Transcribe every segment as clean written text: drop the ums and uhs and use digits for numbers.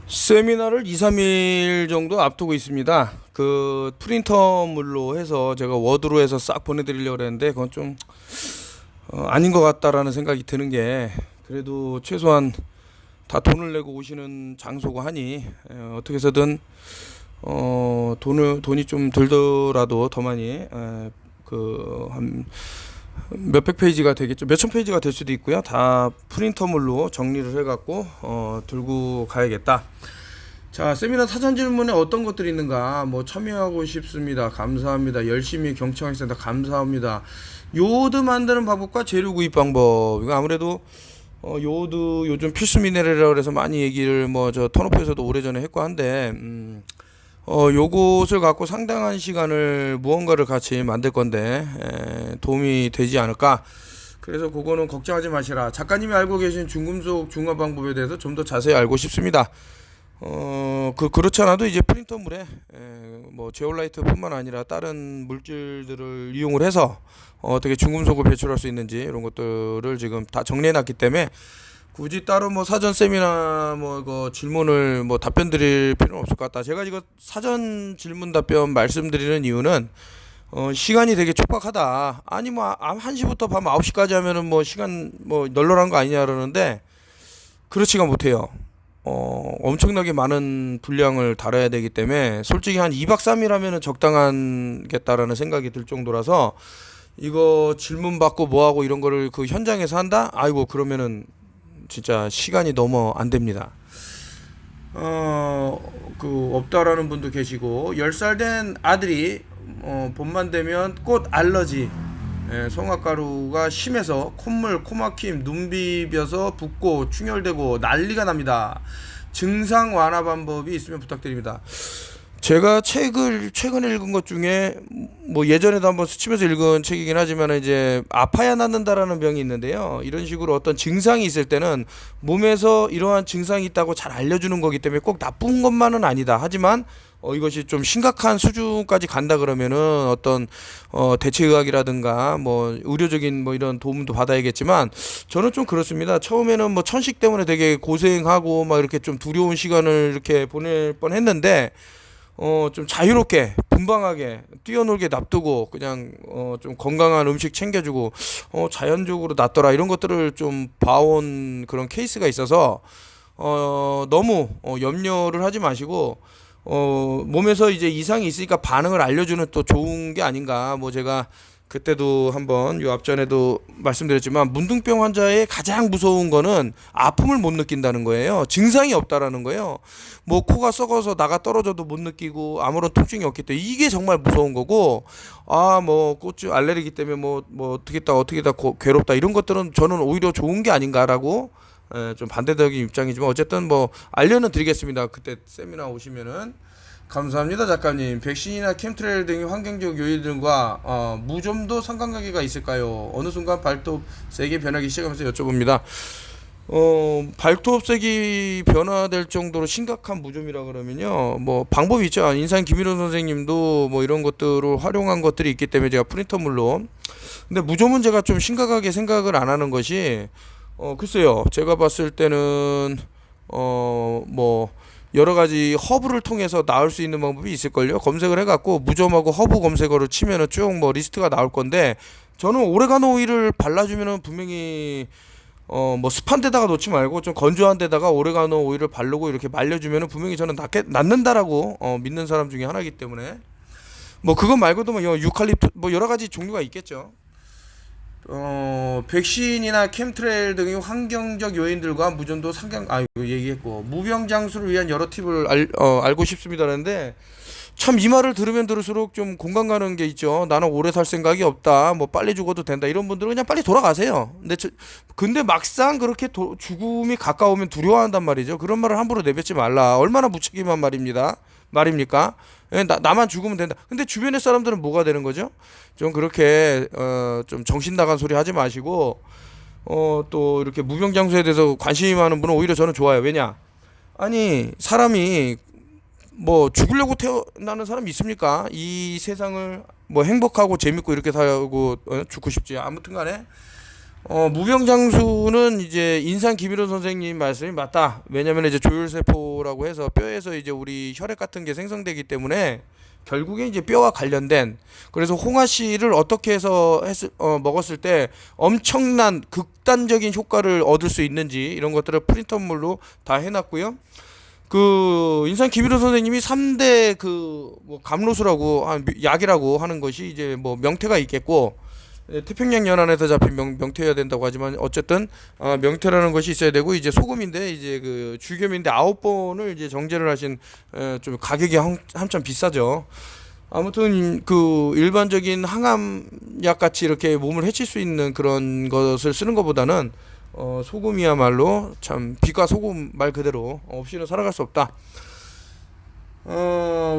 세미나를 2, 3일 정도 앞두고 있습니다. 그 프린터물로 해서 제가 워드로 해서 싹 보내드리려고 했는데 그건 좀 아닌 것 같다라는 생각이 드는 게, 그래도 최소한 다 돈을 내고 오시는 장소고 하니 어떻게 해서든 돈이 좀 들더라도 더 많이 한 몇백 페이지가 되겠죠. 몇천 페이지가 될 수도 있고요. 다 프린터물로 정리를 해갖고 들고 가야겠다. 자, 세미나 사전 질문에 어떤 것들이 있는가, 뭐 참여하고 싶습니다, 감사합니다, 열심히 경청하겠습니다, 감사합니다, 요오드 만드는 방법과 재료 구입 방법. 이거 아무래도 요오드 요즘 필수 미네랄이라고 해서 많이 얘기를 뭐 저 턴오프에서도 오래전에 했고 한데, 요것을 갖고 상당한 시간을 무언가를 같이 만들 건데 도움이 되지 않을까. 그래서 그거는 걱정하지 마시라. 작가님이 알고 계신 중금속 중화 방법에 대해서 좀 더 자세히 알고 싶습니다. 그렇지 않아도 이제 프린터물에 뭐 제올라이트뿐만 아니라 다른 물질들을 이용을 해서 어떻게 중금속을 배출할 수 있는지 이런 것들을 지금 다 정리해 놨기 때문에 굳이 따로 뭐 사전 세미나 뭐 그 질문을 뭐 답변 드릴 필요는 없을 것 같다. 제가 이거 사전 질문 답변 말씀드리는 이유는 시간이 되게 촉박하다. 아니 뭐 1시부터 밤 9시까지 하면은 뭐 시간 뭐 널널한 거 아니냐 그러는데 그렇지가 못해요. 엄청나게 많은 분량을 다뤄야 되기 때문에 솔직히 한 2박 3일 하면은 적당하겠다라는 생각이 들 정도라서, 이거 질문 받고 뭐하고 이런 거를 그 현장에서 한다? 아이고, 그러면은 진짜 시간이 너무 안 됩니다. 없다라는 분도 계시고, 10살 된 아들이 봄만 되면 꽃 알러지, 성악가루가 심해서 콧물, 코막힘, 눈 비벼서 붓고 충혈되고 난리가 납니다. 증상 완화 방법이 있으면 부탁드립니다. 제가 최근에 읽은 것 중에 뭐 예전에도 한번 스치면서 읽은 책이긴 하지만 이제 아파야 낫는다라는 병이 있는데요. 이런 식으로 어떤 증상이 있을 때는 몸에서 이러한 증상이 있다고 잘 알려주는 거기 때문에 꼭 나쁜 것만은 아니다. 하지만 이것이 좀 심각한 수준까지 간다 그러면은 어떤 대체의학이라든가 뭐 의료적인 뭐 이런 도움도 받아야겠지만, 저는 좀 그렇습니다. 처음에는 뭐 천식 때문에 되게 고생하고 막 이렇게 좀 두려운 시간을 이렇게 보낼 뻔했는데 좀 자유롭게 분방하게 뛰어놀게 납두고 그냥 좀 건강한 음식 챙겨주고 자연적으로 낫더라, 이런 것들을 좀 봐온 그런 케이스가 있어서 너무 염려를 하지 마시고 몸에서 이제 이상이 있으니까 반응을 알려주는 또 좋은 게 아닌가. 뭐 제가 그때도 한번 요 앞전에도 말씀드렸지만, 문둥병 환자의 가장 무서운 거는 아픔을 못 느낀다는 거예요. 증상이 없다라는 거예요. 뭐 코가 썩어서 나가 떨어져도 못 느끼고 아무런 통증이 없기 때문에 이게 정말 무서운 거고, 뭐 꽃주 알레르기 때문에 뭐 어떻게 다 괴롭다, 이런 것들은 저는 오히려 좋은 게 아닌가라고 좀 반대적인 입장이지만, 어쨌든 뭐 알려는 드리겠습니다. 그때 세미나 오시면은. 감사합니다, 작가님. 백신이나 캠트레일 등의 환경적 요인 등과 무좀도 상관관계가 있을까요? 어느 순간 발톱 색이 변하기 시작하면서 여쭤봅니다. 발톱색이 변화될 정도로 심각한 무좀이라 그러면요, 뭐 방법이 있죠. 인상 김일원 선생님도 뭐 이런 것들을 활용한 것들이 있기 때문에 제가 프린터물로. 근데 무좀은 제가 좀 심각하게 생각을 안 하는 것이, 글쎄요, 제가 봤을 때는 뭐 여러 가지 허브를 통해서 나올 수 있는 방법이 있을걸요. 검색을 해갖고 무좀하고 허브 검색어를 치면은 쭉 뭐 리스트가 나올 건데, 저는 오레가노 오일을 발라주면은 분명히 뭐 습한 데다가 놓지 말고 좀 건조한 데다가 오레가노 오일을 바르고 이렇게 말려주면은 분명히 저는 낫는다라고 믿는 사람 중에 하나이기 때문에, 뭐 그것 말고도 뭐 유칼립투 뭐 여러 가지 종류가 있겠죠. 백신이나 캠트레일 등의 환경적 요인들과 무전도 이거 얘기했고, 무병 장수를 위한 여러 팁을 알고 싶습니다는데, 참 이 말을 들으면 들을수록 좀 공감 가는 게 있죠. 나는 오래 살 생각이 없다, 뭐 빨리 죽어도 된다, 이런 분들은 그냥 빨리 돌아가세요. 근데 막상 그렇게 죽음이 가까우면 두려워한단 말이죠. 그런 말을 함부로 내뱉지 말라. 얼마나 무책임한 말입니까? 나만 죽으면 된다. 근데 주변의 사람들은 뭐가 되는 거죠? 좀 그렇게 좀 정신 나간 소리 하지 마시고, 또 이렇게 무병장수에 대해서 관심이 많은 분은 오히려 저는 좋아요. 왜냐? 아니, 사람이 뭐 죽으려고 태어나는 사람이 있습니까? 이 세상을 뭐 행복하고 재밌고 이렇게 살고 죽고 싶지. 아무튼간에 무병장수는 이제 인상 김일호 선생님 말씀이 맞다. 왜냐면 이제 조혈세포라고 해서 뼈에서 이제 우리 혈액 같은 게 생성되기 때문에 결국에 이제 뼈와 관련된, 그래서 홍화씨를 어떻게 해서 먹었을 때 엄청난 극단적인 효과를 얻을 수 있는지 이런 것들을 프린터물로 다 해놨고요. 그 인상 김일호 선생님이 3대 그뭐 감로수라고 약이라고 하는 것이 이제 뭐 명태가 있겠고, 태평양 연안에서 잡힌 명태여야 된다고 하지만 어쨌든 명태라는 것이 있어야 되고, 이제 소금인데 이제 그 주겸인데 9번을 이제 정제를 하신, 좀 가격이 한참 비싸죠. 아무튼 그 일반적인 항암약 같이 이렇게 몸을 해칠 수 있는 그런 것을 쓰는 것보다는 소금이야말로 참 빛과 소금 말 그대로 없이는 살아갈 수 없다.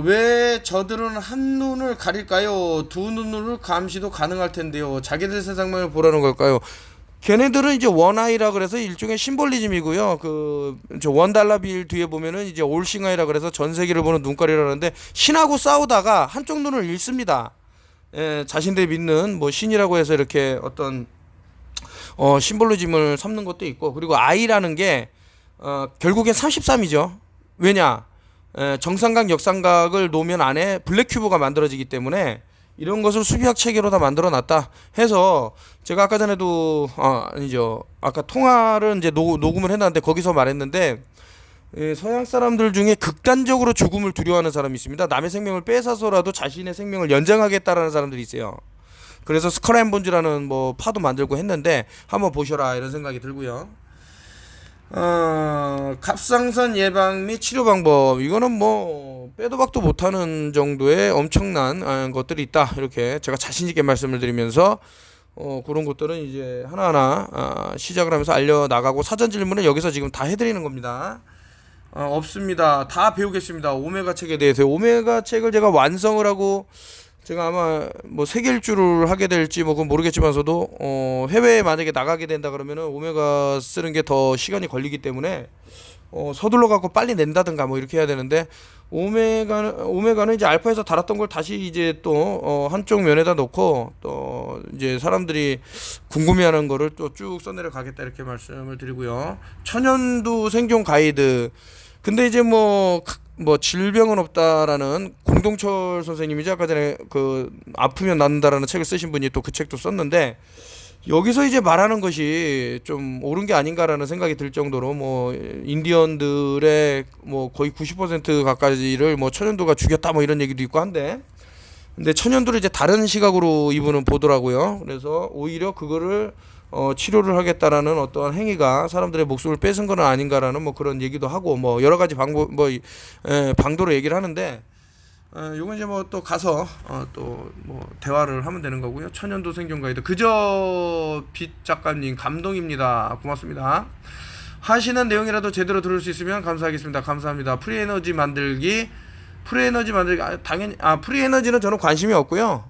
왜 저들은 한 눈을 가릴까요? 두 눈으로 감시도 가능할 텐데요. 자기들 세상만을 보라는 걸까요? 걔네들은 이제 원아이라 그래서 일종의 심볼리즘이고요. 그 저 원달러 빌 뒤에 보면은 이제 올싱아이라 그래서 전 세계를 보는 눈깔이라는데, 신하고 싸우다가 한쪽 눈을 잃습니다. 자신들이 믿는 뭐 신이라고 해서 이렇게 어떤 심볼리즘을 삼는 것도 있고, 그리고 아이라는 게 결국엔 33이죠. 왜냐? 정삼각 역삼각을 놓으면 안에 블랙 큐브가 만들어지기 때문에 이런 것을 수비학 체계로 다 만들어 놨다 해서, 제가 아까 전에도 아니죠, 아까 통화를 이제 녹음을 해놨는데 거기서 말했는데, 서양 사람들 중에 극단적으로 죽음을 두려워하는 사람이 있습니다. 남의 생명을 뺏어서라도 자신의 생명을 연장하겠다라는 사람들이 있어요. 그래서 스컬앤본즈라는 뭐 파도 만들고 했는데 한번 보셔라 이런 생각이 들고요. 갑상선 예방 및 치료 방법, 이거는 뭐 빼도 박도 못하는 정도의 엄청난 것들이 있다, 이렇게 제가 자신있게 말씀을 드리면서 그런 것들은 이제 하나하나 시작을 하면서 알려나가고, 사전 질문은 여기서 지금 다 해드리는 겁니다. 없습니다. 다 배우겠습니다. 오메가 책에 대해서. 오메가 책을 제가 완성을 하고 제가 아마 뭐 세계 일주를 하게 될지 뭐 그건 모르겠지만서도 해외에 만약에 나가게 된다 그러면은 오메가 쓰는 게 더 시간이 걸리기 때문에 서둘러 갖고 빨리 낸다든가 뭐 이렇게 해야 되는데, 오메가는 이제 알파에서 달았던 걸 다시 이제 또 한쪽 면에다 놓고 또 이제 사람들이 궁금해하는 거를 또 쭉 써내려 가겠다, 이렇게 말씀을 드리고요. 천연두 생존 가이드. 근데 이제 뭐 질병은 없다라는 공동철 선생님이죠. 아까 전에 그 아프면 낫는다라는 책을 쓰신 분이 또 그 책도 썼는데, 여기서 이제 말하는 것이 좀 옳은 게 아닌가라는 생각이 들 정도로, 뭐 인디언들의 뭐 거의 90% 가까이를 뭐 천연두가 죽였다 뭐 이런 얘기도 있고 한데, 근데 천연두를 이제 다른 시각으로 이분은 보더라고요. 그래서 오히려 그거를 치료를 하겠다라는 어떠한 행위가 사람들의 목숨을 뺏은 건 아닌가라는 뭐 그런 얘기도 하고, 뭐 여러 가지 방도로 얘기를 하는데, 요건 이제 뭐 또 가서 또 뭐 대화를 하면 되는 거고요. 천연도 생존 가이드. 그저 빛 작가님 감동입니다. 고맙습니다. 하시는 내용이라도 제대로 들을 수 있으면 감사하겠습니다. 감사합니다. 프리에너지 만들기 당연히 프리에너지는 저는 관심이 없고요.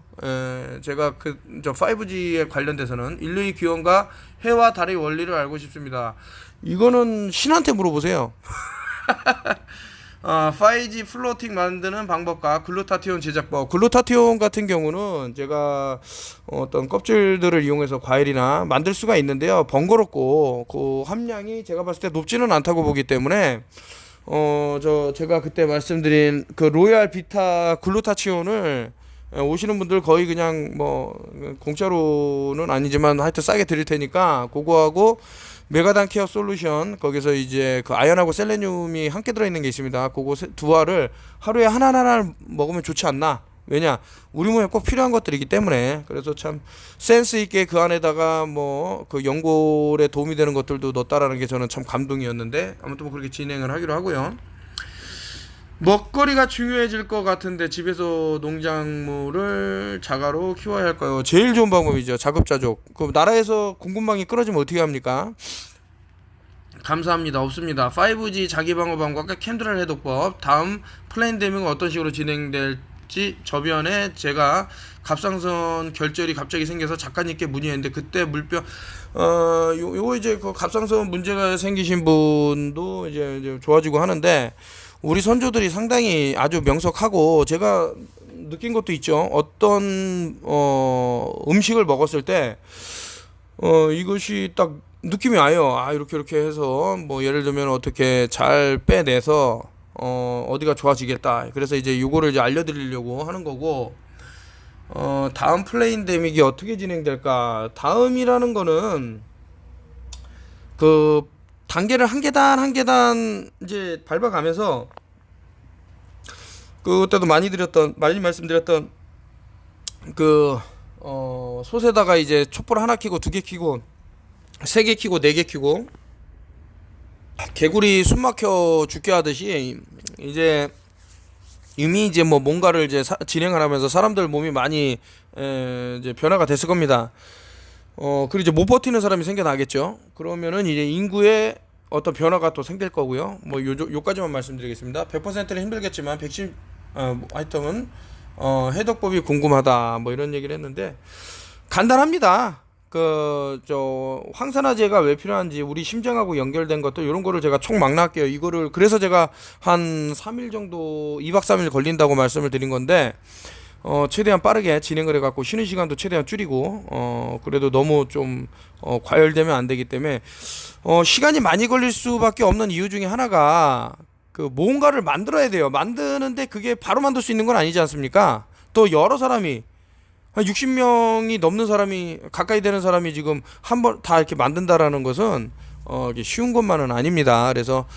제가 저 5G에 관련돼서는 인류의 기원과 해와 달의 원리를 알고 싶습니다. 이거는 신한테 물어보세요. 5G 플로팅 만드는 방법과 글루타티온 제작법. 글루타티온 같은 경우는 제가 어떤 껍질들을 이용해서 과일이나 만들 수가 있는데요, 번거롭고 그 함량이 제가 봤을 때 높지는 않다고 보기 때문에 제가 그때 말씀드린 그 로얄 비타 글루타치온을 오시는 분들 거의 그냥 뭐 공짜로는 아니지만 하여튼 싸게 드릴 테니까 그거하고 메가단 케어 솔루션, 거기서 이제 그 아연하고 셀레늄이 함께 들어있는 게 있습니다. 그거 두 알을 하루에 하나하나 먹으면 좋지 않나. 왜냐, 우리 몸에 꼭 필요한 것들이기 때문에. 그래서 참 센스 있게 그 안에다가 뭐 그 연골에 도움이 되는 것들도 넣었다라는 게 저는 참 감동이었는데, 아무튼 뭐 그렇게 진행을 하기로 하고요. 먹거리가 중요해질 것 같은데 집에서 농작물을 자가로 키워야 할까요? 제일 좋은 방법이죠. 자급자족. 그 나라에서 공급망이 끊어지면 어떻게 합니까? 감사합니다. 없습니다. 5G 자기방어방법과 캠드랄 해독법. 다음 플랜데믹은 어떤 식으로 진행될지 저변에 제가 갑상선 결절이 갑자기 생겨서 작가님께 문의했는데, 그때 물병 요거 이제 그 갑상선 문제가 생기신 분도 이제 좋아지고 하는데, 우리 선조들이 상당히 아주 명석하고, 제가 느낀 것도 있죠. 어떤 음식을 먹었을 때 이것이 딱 느낌이 와요. 아, 이렇게 해서 뭐 예를 들면 어떻게 잘 빼내서 어디가 좋아지겠다. 그래서 이제 이거를 이제 알려드리려고 하는 거고, 다음 플레이 인데믹이 어떻게 진행될까? 다음이라는 거는 그 단계를 한 계단 한 계단 이제 밟아가면서, 그때도 많이 말씀드렸던 그 솥에다가 이제 촛불 하나 켜고 두 개 켜고 세 개 켜고 네 개 켜고 개구리 숨 막혀 죽게 하듯이 이제 이미 이제 뭐 뭔가를 이제 진행을 하면서 사람들 몸이 많이 이제 변화가 됐을 겁니다. 그리고 이제 못 버티는 사람이 생겨나겠죠. 그러면은 이제 인구에 어떤 변화가 또 생길 거고요. 뭐 요까지만 말씀드리겠습니다. 100%는 힘들겠지만 110 하여튼 해독법이 궁금하다 뭐 이런 얘기를 했는데 간단합니다. 저 황산화제가 왜 필요한지, 우리 심장하고 연결된 것도 이런 거를 제가 총망라할게요. 이거를 그래서 제가 한 3일 정도 2박 3일 걸린다고 말씀을 드린 건데, 최대한 빠르게 진행을 해갖고 쉬는 시간도 최대한 줄이고, 그래도 너무 좀 과열되면 안 되기 때문에 시간이 많이 걸릴 수밖에 없는 이유 중에 하나가 그 뭔가를 만들어야 돼요. 만드는데 그게 바로 만들 수 있는 건 아니지 않습니까? 또 여러 사람이 한 60명이 넘는 사람이, 가까이 되는 사람이 지금 한 번 다 이렇게 만든다라는 것은 이게 쉬운 것만은 아닙니다. 그래서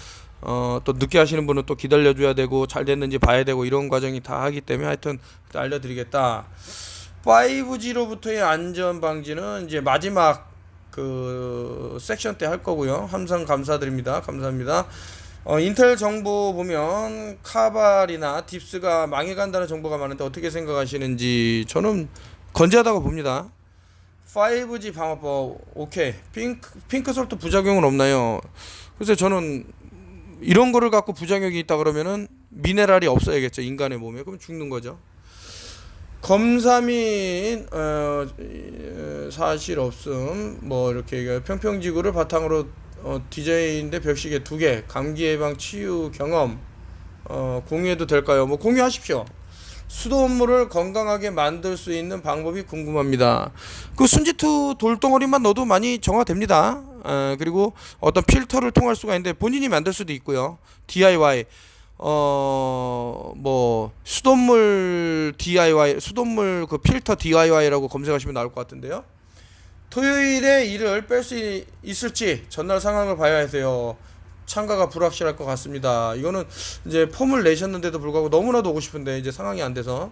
또 늦게 하시는 분은 또 기다려줘야 되고 잘 됐는지 봐야 되고 이런 과정이 다 하기 때문에 하여튼 알려드리겠다. 5G로부터의 안전 방지는 이제 마지막 그 섹션 때 할 거고요. 항상 감사드립니다. 감사합니다. 인텔 정보 보면 카발이나 딥스가 망해간다는 정보가 많은데 어떻게 생각하시는지. 저는 건재하다고 봅니다. 5G 방어법 오케이. 핑크솔트 부작용은 없나요? 그래서 저는 이런 거를 갖고 부작용이 있다 그러면은 미네랄이 없어야겠죠, 인간의 몸에. 그럼 죽는 거죠. 검사 및 사실 없음 뭐 이렇게 평평지구를 바탕으로 디자인대 벽시계 2개, 감기 예방 치유 경험 공유해도 될까요? 뭐 공유하십시오. 수돗물을 건강하게 만들 수 있는 방법이 궁금합니다. 그 순지투 돌덩어리만 넣어도 많이 정화됩니다. 그리고 어떤 필터를 통할 수가 있는데 본인이 만들 수도 있고요. DIY 뭐 수돗물 DIY, 수돗물 그 필터 DIY라고 검색하시면 나올 것 같은데요. 토요일에 일을 뺄 수 있을지 전날 상황을 봐야 해서요. 참가가 불확실할 것 같습니다. 이거는 이제 폼을 내셨는데도 불구하고 너무나도 오고 싶은데 이제 상황이 안 돼서.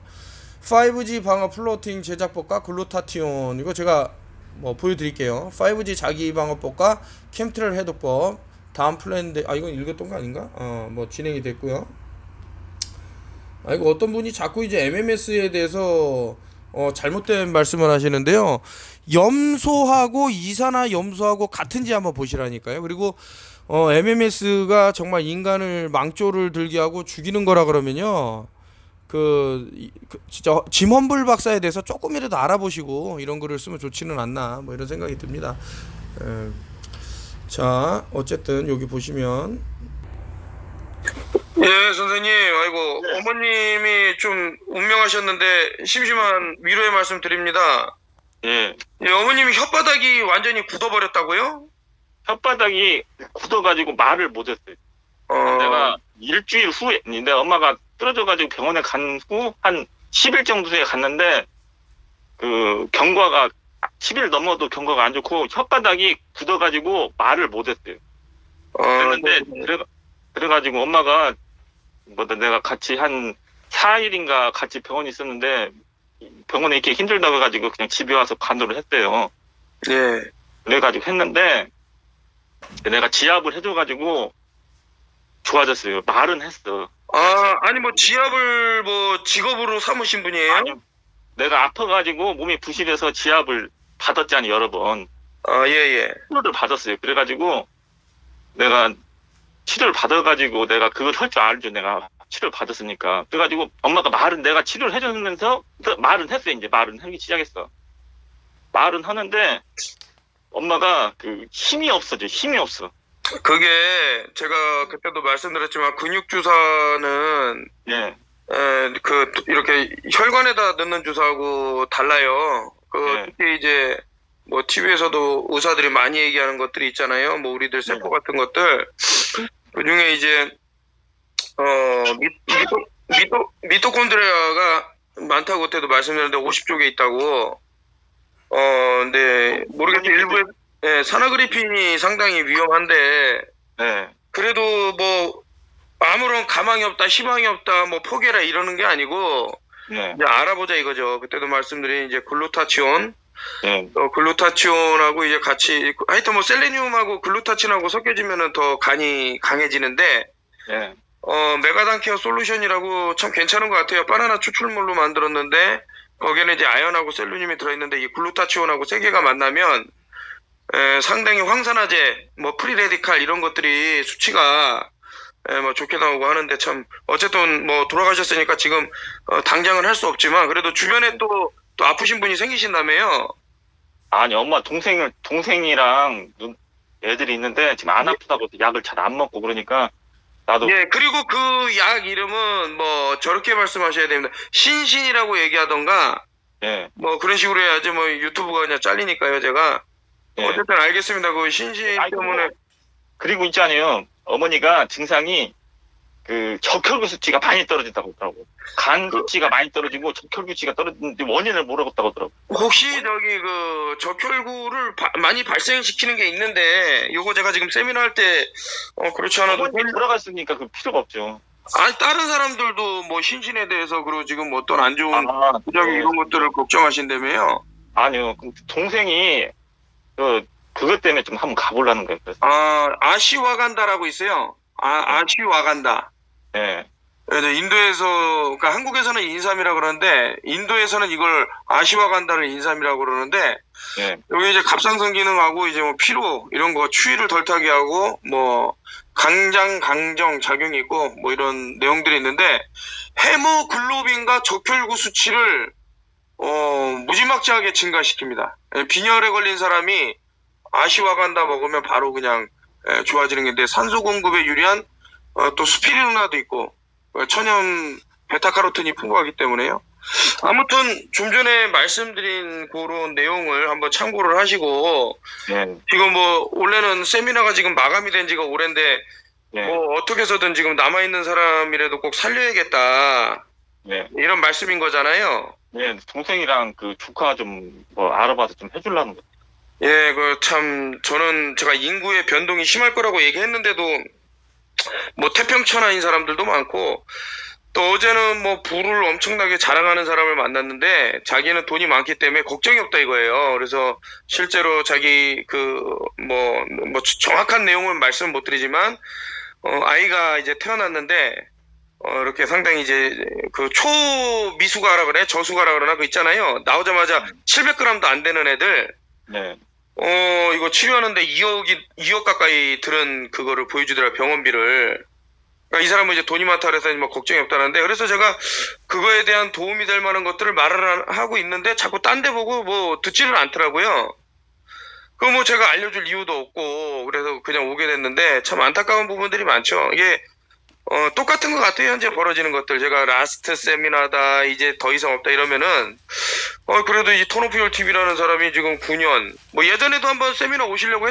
5G 방어 플로팅 제작법과 글루타티온, 이거 제가 뭐 보여드릴게요. 5G 자기 방어법과 캠트렐 해독법 다음 플랜인데, 이건 읽었던 거 아닌가? 뭐 진행이 됐고요. 이거 어떤 분이 자꾸 이제 MMS에 대해서 잘못된 말씀을 하시는데요. 염소하고 이산화염소하고 같은지 한번 보시라니까요. 그리고 MMS가 정말 인간을 망조를 들게 하고 죽이는 거라 그러면요, 진짜 짐 험블 박사에 대해서 조금이라도 알아보시고 이런 글을 쓰면 좋지는 않나 뭐 이런 생각이 듭니다. 자, 어쨌든 여기 보시면, 예, 선생님, 아이고, 네. 어머님이 좀 운명하셨는데 심심한 위로의 말씀 드립니다. 예. 예, 어머님이 혓바닥이 완전히 굳어버렸다고요? 혓바닥이 굳어가지고 말을 못했어요. 내가 일주일 후에, 내 엄마가 쓰러져가지고 병원에 간 후 한 10일 정도 후에 갔는데, 그 경과가 10일 넘어도 경과가 안 좋고 혓바닥이 굳어가지고 말을 못했어요. 그랬는데 그래가지고 엄마가 내가 같이 한 4일인가 같이 병원에 있었는데 병원에 이렇게 힘들다고 해가지고 그냥 집에 와서 간호를 했대요. 예. 그래가지고 했는데 내가 지압을 해줘가지고 좋아졌어요. 말은 했어. 아니 뭐 지압을 뭐 직업으로 삼으신 분이에요? 아니, 내가 아파가지고 몸이 부실해서 지압을 받았잖아요, 여러 번. 예. 치료를 받았어요. 그래가지고 내가 치료를 받아가지고 내가 그걸 할 줄 알죠. 내가 치료를 받았으니까. 그래가지고 엄마가 말은 내가 치료를 해주면서 말은 했어요. 이제 말은 하기 시작했어. 말은 하는데 엄마가 그 힘이 없어져. 힘이 없어. 그게 제가 그때도 말씀드렸지만 근육 주사는 예. 이렇게 혈관에다 넣는 주사하고 달라요. 예. 특히 이제 뭐 TV에서도 의사들이 많이 얘기하는 것들이 있잖아요. 뭐 우리들 세포 같은 것들. 그중에 이제 미토콘드리아가 많다고 그때도 말씀드렸는데 50쪽에 있다고. 근데 모르겠어요. 일부에 산화그리핀이 상당히 위험한데 네. 그래도 뭐 아무런 가망이 없다, 희망이 없다, 뭐 포기해라 이러는 게 아니고 네. 이제 알아보자 이거죠. 그때도 말씀드린 이제 글루타치온, 네. 글루타치온하고 이제 같이 하여튼 뭐 셀레늄하고 글루타친하고 섞여지면은 더 간이 강해지는데 네. 메가단케어 솔루션이라고 참 괜찮은 것 같아요. 바나나 추출물로 만들었는데 거기에는 이제 아연하고 셀레늄이 들어있는데 이 글루타치온하고 세 개가 만나면 상당히 황산화제, 뭐 프리레디칼 이런 것들이 수치가 뭐 좋게 나오고 하는데 참 어쨌든 뭐 돌아가셨으니까 지금 당장은 할 수 없지만 그래도 주변에 또 아프신 분이 생기신다며요. 아니, 엄마 동생이랑 애들이 있는데 지금 안 아프다고 약을 잘 안 먹고 그러니까 나도. 예, 그리고 그 약 이름은 뭐 저렇게 말씀하셔야 됩니다. 신신이라고 얘기하던가 예. 뭐 그런 식으로 해야지 뭐 유튜브가 그냥 잘리니까요, 제가. 예. 어쨌든 알겠습니다. 그 신신 때문에. 그리고 있잖아요. 어머니가 증상이 그 적혈구 수치가 많이 떨어진다고 하더라고. 간 수치가 많이 떨어지고 적혈구 수치가 떨어지는데 원인을 모르겠다고 하더라고. 혹시 저기 그 적혈구를 많이 발생시키는 게 있는데 요거 제가 지금 세미나 할 때 그렇지 않아도 어머니 돌아갔으니까 그 필요가 없죠. 아니 다른 사람들도 뭐 신신에 대해서 그리고 지금 어떤 안 좋은 부작용 네. 이런 것들을 걱정하신다며요. 아니요. 동생이 그것 때문에 좀 한번 가보려는 거예요. 그래서. 아시와간다라고 있어요. 아시와간다. 예. 그래서 인도에서, 그러니까 한국에서는 인삼이라고 그러는데, 인도에서는 이걸 아시와간다를 인삼이라고 그러는데, 예. 여기 이제 갑상선 기능하고 이제 뭐 피로, 이런 거 추위를 덜 타게 하고, 뭐, 강정 작용이 있고, 뭐 이런 내용들이 있는데, 헤모글로빈과 적혈구 수치를, 무지막지하게 증가시킵니다. 빈혈에 걸린 사람이 아시와간다 먹으면 바로 그냥 좋아지는 게 있는데, 산소 공급에 유리한 또 스피루리나도 있고 천연 베타카로틴이 풍부하기 때문에요. 아무튼 좀 전에 말씀드린 그런 내용을 한번 참고를 하시고 예. 지금 뭐 원래는 세미나가 지금 마감이 된 지가 오랜데 예. 뭐 어떻게 해서든 지금 남아있는 사람이라도 꼭 살려야겠다 예. 이런 말씀인 거잖아요. 예. 동생이랑 그 조카 좀 뭐 알아봐서 좀 해주려는 거. 예, 그 참 저는 제가 인구의 변동이 심할 거라고 얘기했는데도 뭐 태평천하인 사람들도 많고 또 어제는 뭐 부를 엄청나게 자랑하는 사람을 만났는데 자기는 돈이 많기 때문에 걱정이 없다 이거예요. 그래서 실제로 자기 뭐 정확한 내용은 말씀 못 드리지만 아이가 이제 태어났는데 이렇게 상당히 이제 그 초미수가라 그래 저수가라 그러나 그 있잖아요. 나오자마자 700g도 안 되는 애들 네. 이거 치료하는데 2억 가까이 들은 그거를 보여주더라, 병원비를. 그러니까 이 사람은 이제 돈이 많다 그래서 뭐 걱정이 없다는데, 그래서 제가 그거에 대한 도움이 될 만한 것들을 말을 하고 있는데 자꾸 딴 데 보고 뭐 듣지를 않더라고요. 그거 뭐 제가 알려줄 이유도 없고, 그래서 그냥 오게 됐는데 참 안타까운 부분들이 많죠. 이게, 똑같은 것 같아요, 현재 벌어지는 것들. 제가 라스트 세미나다, 이제 더 이상 없다 이러면은, 그래도 이 톤오프열 TV라는 사람이 지금 9년, 뭐 예전에도 한번 세미나 오시려고